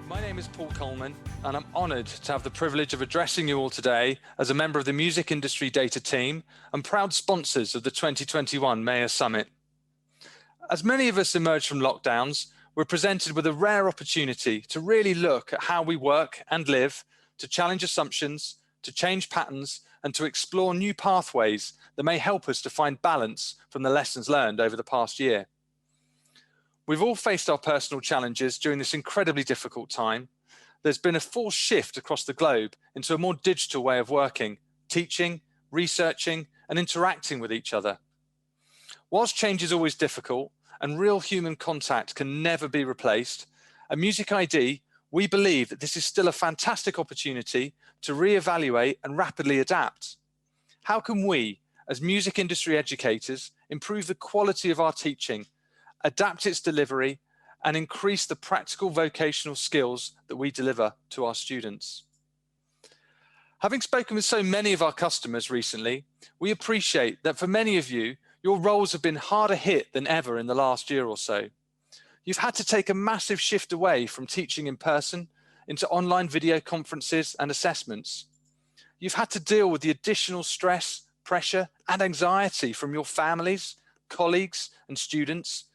My name is Paul Coleman, and I'm honoured to have the privilege of addressing you all today as a member of the Music Industry Data team and proud sponsors of the 2021 Mayor Summit. As many of us emerge from lockdowns, we're presented with a rare opportunity to really look at how we work and live, to challenge assumptions, to change patterns, and to explore new pathways that may help us to find balance from the lessons learned over the past year. We've all faced our personal challenges during this incredibly difficult time. There's been a forced shift across the globe into a more digital way of working, teaching, researching, and interacting with each other. Whilst change is always difficult and real human contact can never be replaced, at MusicID, we believe that this is still a fantastic opportunity to reevaluate and rapidly adapt. How can we, as music industry educators, improve the quality of our teaching, adapt its delivery, and increase the practical vocational skills that we deliver to our students? Having spoken with so many of our customers recently, we appreciate that for many of you, your roles have been harder hit than ever in the last year or so. You've had to take a massive shift away from teaching in person into online video conferences and assessments. You've had to deal with the additional stress, pressure, and anxiety from your families, colleagues, and students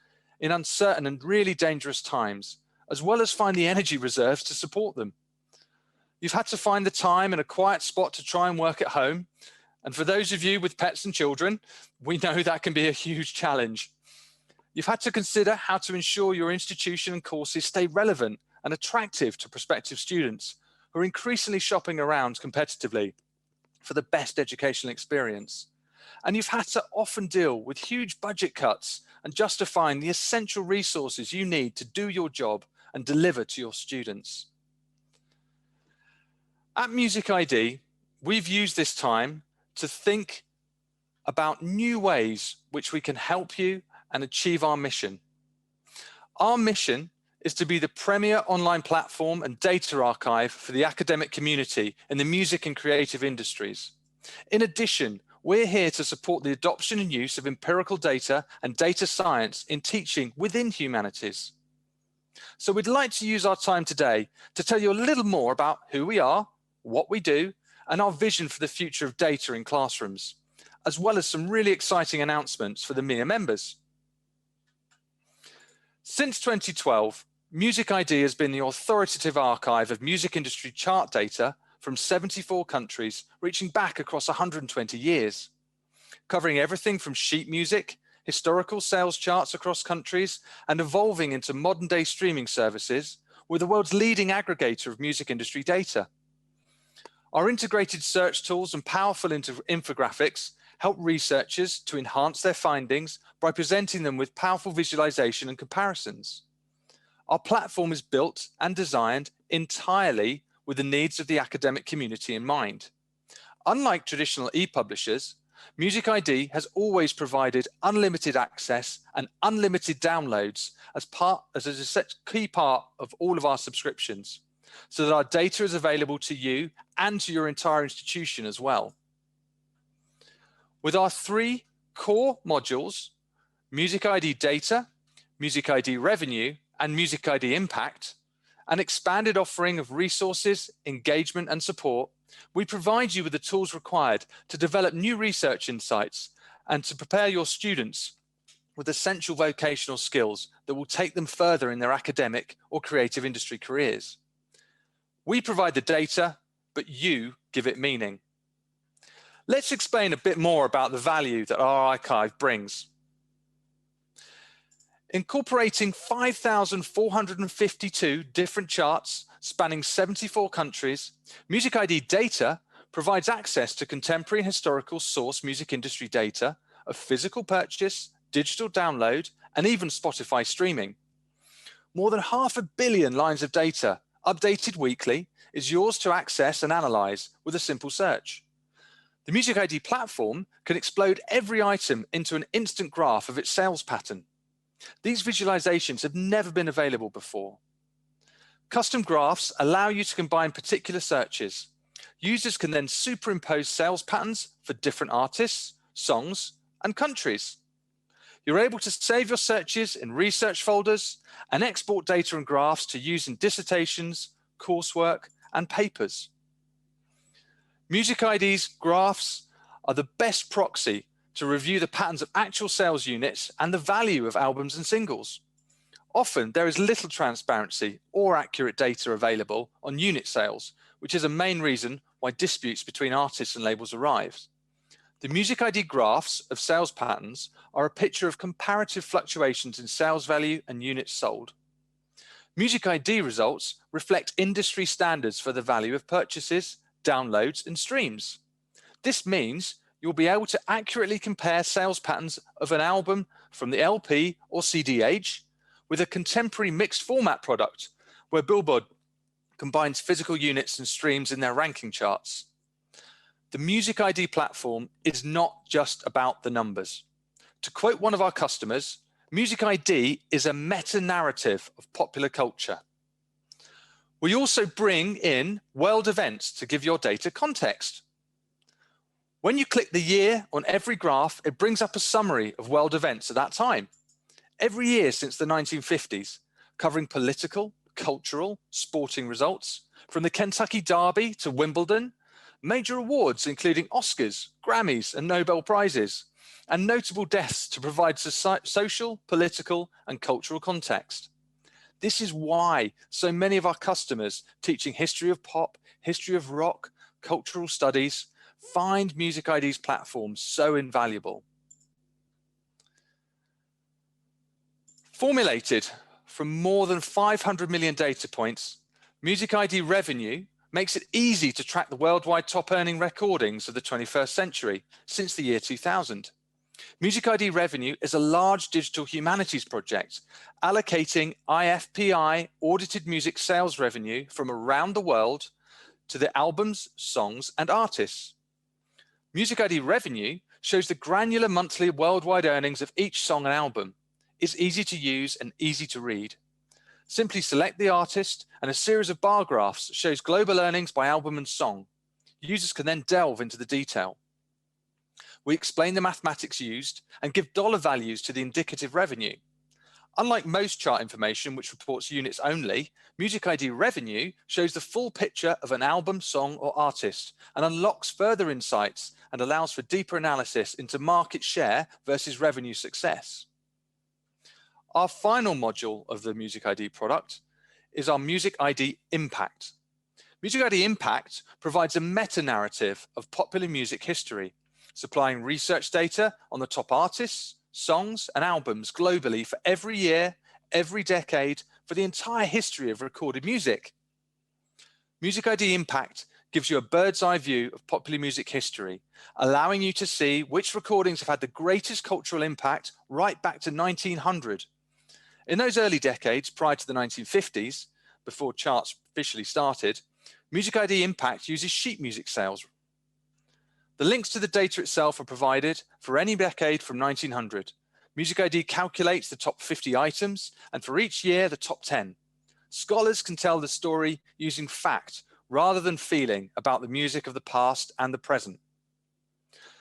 in uncertain and really dangerous times, as well as find the energy reserves to support them. You've had to find the time and a quiet spot to try and work at home. And for those of you with pets and children, we know that can be a huge challenge. You've had to consider how to ensure your institution and courses stay relevant and attractive to prospective students who are increasingly shopping around competitively for the best educational experience. And you've had to often deal with huge budget cuts and justifying the essential resources you need to do your job and deliver to your students. At MusicID, we've used this time to think about new ways which we can help you and achieve our mission. Our mission is to be the premier online platform and data archive for the academic community in the music and creative industries. In addition, we're here to support the adoption and use of empirical data and data science in teaching within humanities. So we'd like to use our time today to tell you a little more about who we are, what we do, and our vision for the future of data in classrooms, as well as some really exciting announcements for the MIA members. Since 2012, MusicID has been the authoritative archive of music industry chart data from 74 countries, reaching back across 120 years, covering everything from sheet music, historical sales charts across countries, and evolving into modern-day streaming services. We're the world's leading aggregator of music industry data. Our integrated search tools and powerful infographics help researchers to enhance their findings by presenting them with powerful visualization and comparisons. Our platform is built and designed entirely with the needs of the academic community in mind. Unlike traditional e-publishers, MusicID has always provided unlimited access and unlimited downloads as a key part of all of our subscriptions, so that our data is available to you and to your entire institution as well. With our three core modules, MusicID Data, MusicID Revenue, and MusicID Impact, an expanded offering of resources, engagement, and support, we provide you with the tools required to develop new research insights and to prepare your students with essential vocational skills that will take them further in their academic or creative industry careers. We provide the data, but you give it meaning. Let's explain a bit more about the value that our archive brings. Incorporating 5,452 different charts spanning 74 countries, MusicID Data provides access to contemporary and historical source music industry data of physical purchase, digital download, and even Spotify streaming. More than 500 million lines of data, updated weekly, is yours to access and analyze with a simple search. The MusicID platform can explode every item into an instant graph of its sales pattern. These visualizations have never been available before. Custom graphs allow you to combine particular searches. Users can then superimpose sales patterns for different artists, songs, and countries. You're able to save your searches in research folders and export data and graphs to use in dissertations, coursework, and papers. MusicID's graphs are the best proxy to review the patterns of actual sales units and the value of albums and singles. Often, there is little transparency or accurate data available on unit sales, which is a main reason why disputes between artists and labels arise. The MusicID graphs of sales patterns are a picture of comparative fluctuations in sales value and units sold. MusicID results reflect industry standards for the value of purchases, downloads, and streams. This means you'll be able to accurately compare sales patterns of an album from the LP or CD age with a contemporary mixed format product where Billboard combines physical units and streams in their ranking charts. The MusicID platform is not just about the numbers. To quote one of our customers, MusicID is a meta-narrative of popular culture. We also bring in world events to give your data context. When you click the year on every graph, it brings up a summary of world events at that time. Every year since the 1950s, covering political, cultural, sporting results, from the Kentucky Derby to Wimbledon, major awards including Oscars, Grammys, and Nobel Prizes, and notable deaths to provide social, political, and cultural context. This is why so many of our customers teaching history of pop, history of rock, cultural studies, find MusicID's platform so invaluable. Formulated from more than 500 million data points, MusicID Revenue makes it easy to track the worldwide top-earning recordings of the 21st century since the year 2000. MusicID Revenue is a large digital humanities project allocating IFPI audited music sales revenue from around the world to the albums, songs, and artists. MusicID Revenue shows the granular monthly worldwide earnings of each song and album. It's easy to use and easy to read. Simply select the artist and a series of bar graphs shows global earnings by album and song. Users can then delve into the detail. We explain the mathematics used and give dollar values to the indicative revenue. Unlike most chart information, which reports units only, MusicID Revenue shows the full picture of an album, song, or artist and unlocks further insights and allows for deeper analysis into market share versus revenue success. Our final module of the MusicID product is our MusicID Impact. MusicID Impact provides a meta-narrative of popular music history, supplying research data on the top artists, songs, and albums globally for every year, every decade, for the entire history of recorded music. MusicID Impact gives you a bird's eye view of popular music history, allowing you to see which recordings have had the greatest cultural impact right back to 1900. In those early decades, prior to the 1950s, before charts officially started, MusicID Impact uses sheet music sales. The links to the data itself are provided for any decade from 1900. MusicID calculates the top 50 items, and for each year, the top 10. Scholars can tell the story using fact rather than feeling about the music of the past and the present.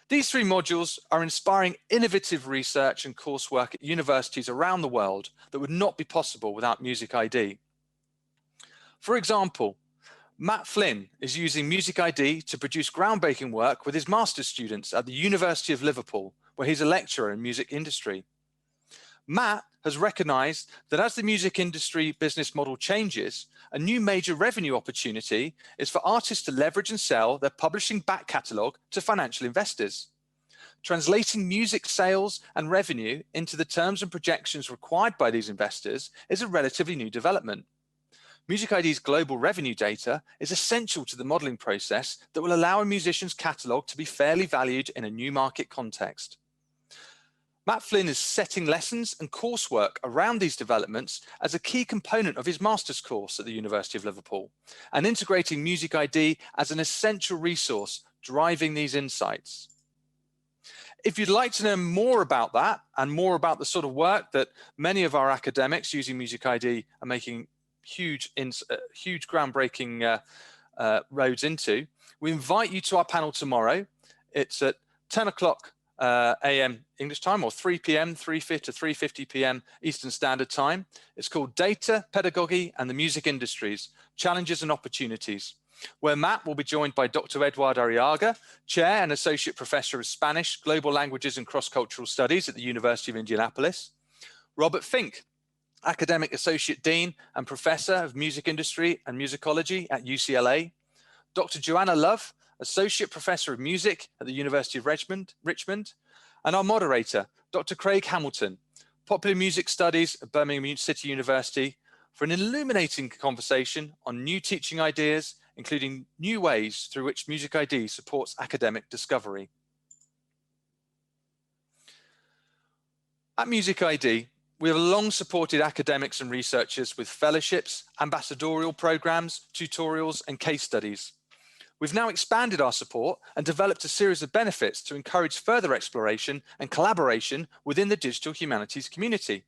These three modules are inspiring innovative research and coursework at universities around the world that would not be possible without MusicID. For example, Matt Flynn is using MusicID to produce groundbreaking work with his master's students at the University of Liverpool, where he's a lecturer in music industry. Matt has recognized that as the music industry business model changes, a new major revenue opportunity is for artists to leverage and sell their publishing back catalog to financial investors. Translating music sales and revenue into the terms and projections required by these investors is a relatively new development. MusicID's global revenue data is essential to the modeling process that will allow a musician's catalog to be fairly valued in a new market context. Matt Flynn is setting lessons and coursework around these developments as a key component of his master's course at the University of Liverpool, and integrating MusicID as an essential resource driving these insights. If you'd like to know more about that and more about the sort of work that many of our academics using MusicID are making huge groundbreaking roads into, we invite you to our panel tomorrow. It's at 10 o'clock a.m. English time, or 3 p.m., 3:50 to 3:50 p.m. Eastern Standard Time. It's called Data, Pedagogy and the Music Industries, Challenges and Opportunities, where Matt will be joined by Dr. Eduardo Arriaga, Chair and Associate Professor of Spanish, Global Languages and Cross-Cultural Studies at the University of Indianapolis, Robert Fink, Academic Associate Dean and Professor of Music Industry and Musicology at UCLA, Dr. Joanna Love, Associate Professor of Music at the University of Richmond, and our moderator, Dr. Craig Hamilton, Popular Music Studies at Birmingham City University, for an illuminating conversation on new teaching ideas, including new ways through which MusicID supports academic discovery. At MusicID, we have long supported academics and researchers with fellowships, ambassadorial programs, tutorials, and case studies. We've now expanded our support and developed a series of benefits to encourage further exploration and collaboration within the digital humanities community.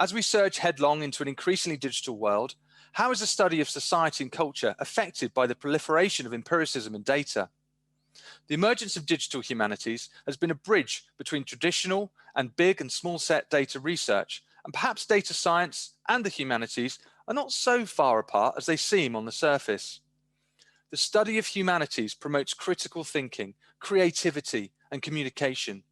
As we surge headlong into an increasingly digital world, how is the study of society and culture affected by the proliferation of empiricism and data? The emergence of digital humanities has been a bridge between traditional and big and small set data research, and perhaps data science and the humanities are not so far apart as they seem on the surface. The study of humanities promotes critical thinking, creativity, and communication.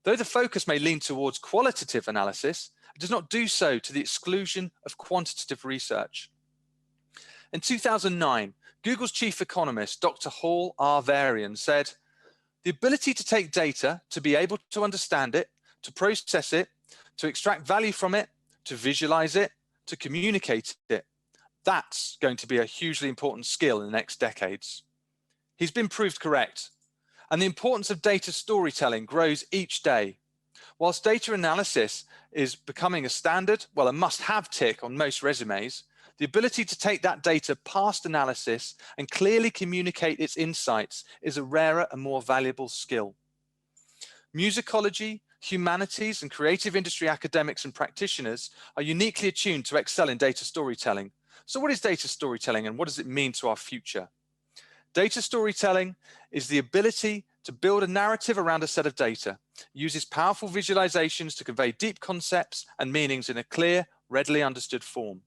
Though the focus may lean towards qualitative analysis, it does not do so to the exclusion of quantitative research. In 2009, Google's chief economist, Dr. Hall R. Varian, said, "The ability to take data, to be able to understand it, to process it, to extract value from it, to visualize it, to communicate it, that's going to be a hugely important skill in the next decades." He's been proved correct, and the importance of data storytelling grows each day. Whilst data analysis is becoming a standard, well, a must-have tick on most resumes, the ability to take that data past analysis and clearly communicate its insights is a rarer and more valuable skill. Musicology, humanities, and creative industry academics and practitioners are uniquely attuned to excel in data storytelling. So what is data storytelling and what does it mean to our future? Data storytelling is the ability to build a narrative around a set of data, uses powerful visualizations to convey deep concepts and meanings in a clear, readily understood form.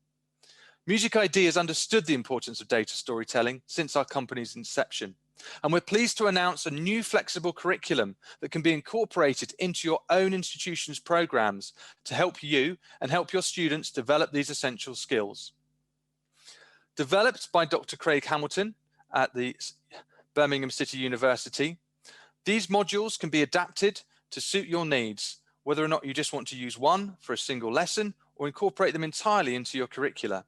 MusicID has understood the importance of data storytelling since our company's inception, and we're pleased to announce a new flexible curriculum that can be incorporated into your own institution's programs to help you and help your students develop these essential skills. Developed by Dr. Craig Hamilton at the Birmingham City University, these modules can be adapted to suit your needs, whether or not you just want to use one for a single lesson or incorporate them entirely into your curricula.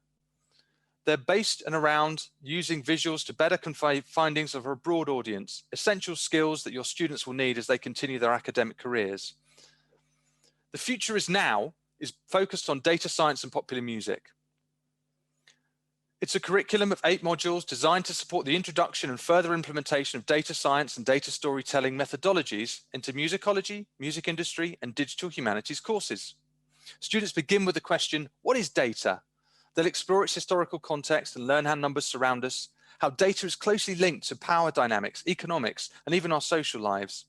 They're based and around using visuals to better convey findings of a broad audience, essential skills that your students will need as they continue their academic careers. The Future is Now is focused on data science and popular music. It's a curriculum of 8 modules designed to support the introduction and further implementation of data science and data storytelling methodologies into musicology, music industry, and digital humanities courses. Students begin with the question, what is data? They'll explore its historical context and learn how numbers surround us, how data is closely linked to power dynamics, economics, and even our social lives.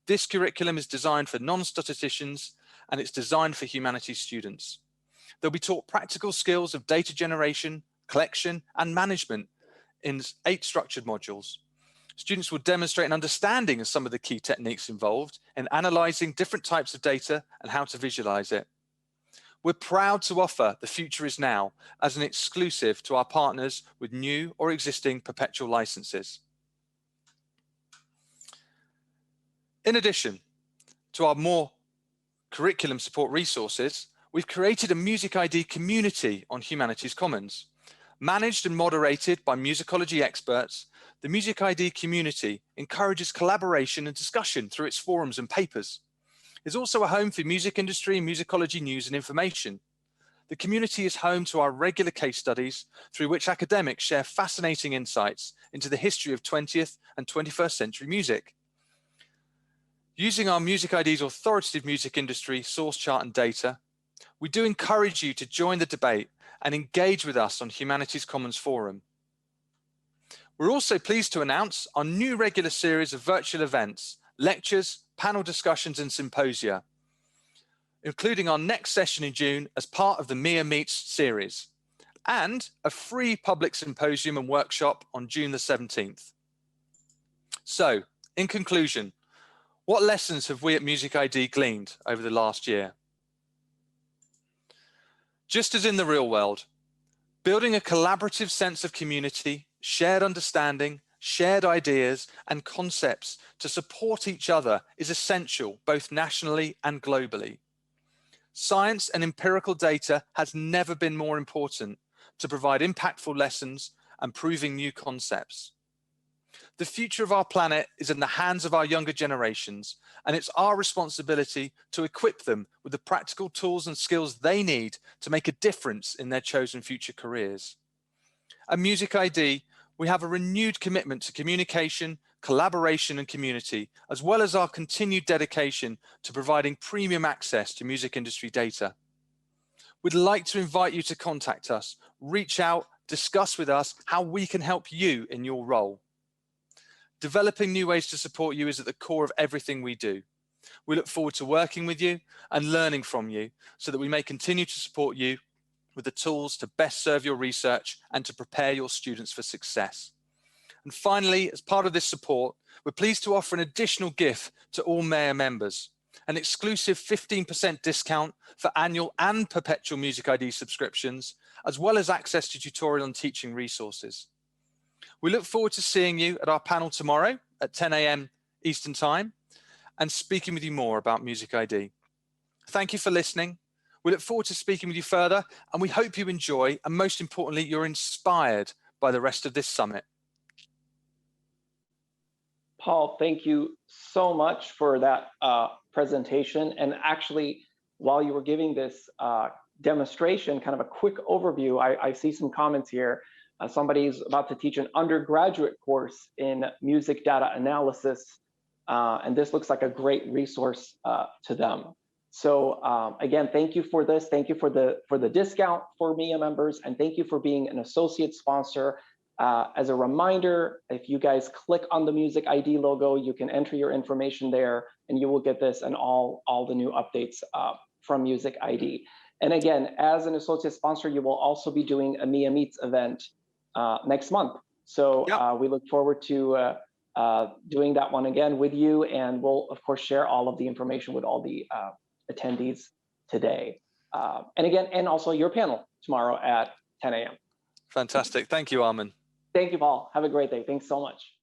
This curriculum is designed for non-statisticians, and it's designed for humanities students. They'll be taught practical skills of data generation, collection, and management in 8 structured modules. Students will demonstrate an understanding of some of the key techniques involved in analyzing different types of data and how to visualize it. We're proud to offer The Future is Now as an exclusive to our partners with new or existing perpetual licenses. In addition to our more curriculum support resources, we've created a MusicID community on Humanities Commons. Managed and moderated by musicology experts, the MusicID community encourages collaboration and discussion through its forums and papers. It's also a home for music industry and musicology news and information. The community is home to our regular case studies through which academics share fascinating insights into the history of 20th and 21st century music. Using our MusicID's authoritative music industry source chart and data, we do encourage you to join the debate and engage with us on Humanities Commons Forum. We're also pleased to announce our new regular series of virtual events lectures, panel discussions and symposia, including our next session in June as part of the MIA Meets series, and a free public symposium and workshop on June the 17th. So, in conclusion, what lessons have we at MusicID gleaned over the last year? Just as in the real world, building a collaborative sense of community, shared understanding, shared ideas and concepts to support each other is essential both nationally and globally. Science and empirical data has never been more important to provide impactful lessons and proving new concepts. The future of our planet is in the hands of our younger generations, and it's our responsibility to equip them with the practical tools and skills they need to make a difference in their chosen future careers. At MusicID, we have a renewed commitment to communication, collaboration and community, as well as our continued dedication to providing premium access to music industry data. We'd like to invite you to contact us, reach out, discuss with us how we can help you in your role. Developing new ways to support you is at the core of everything we do. We look forward to working with you and learning from you so that we may continue to support you with the tools to best serve your research and to prepare your students for success. And finally, as part of this support, we're pleased to offer an additional gift to all MAYA members, an exclusive 15% discount for annual and perpetual MusicID subscriptions, as well as access to tutorial and teaching resources. We look forward to seeing you at our panel tomorrow at 10 a.m. Eastern Time and speaking with you more about MusicID. Thank you for listening. We look forward to speaking with you further, and we hope you enjoy, and most importantly, you're inspired by the rest of this summit. Paul, thank you so much for that presentation. And actually, while you were giving this demonstration, kind of a quick overview, I see some comments here. Somebody's about to teach an undergraduate course in music data analysis, and this looks like a great resource to them. So again, thank you for this. Thank you for the discount for MIA members, and thank you for being an associate sponsor. As a reminder, if you guys click on the MusicID logo, you can enter your information there, and you will get this and all the new updates from MusicID. And again, as an associate sponsor, you will also be doing a MIA Meets event next month. So we look forward to doing that one again with you, and we'll of course share all of the information with all the attendees today. And again, and also your panel tomorrow at 10 a.m. Fantastic. Thank you, Armin. Thank you, Paul. Have a great day. Thanks so much.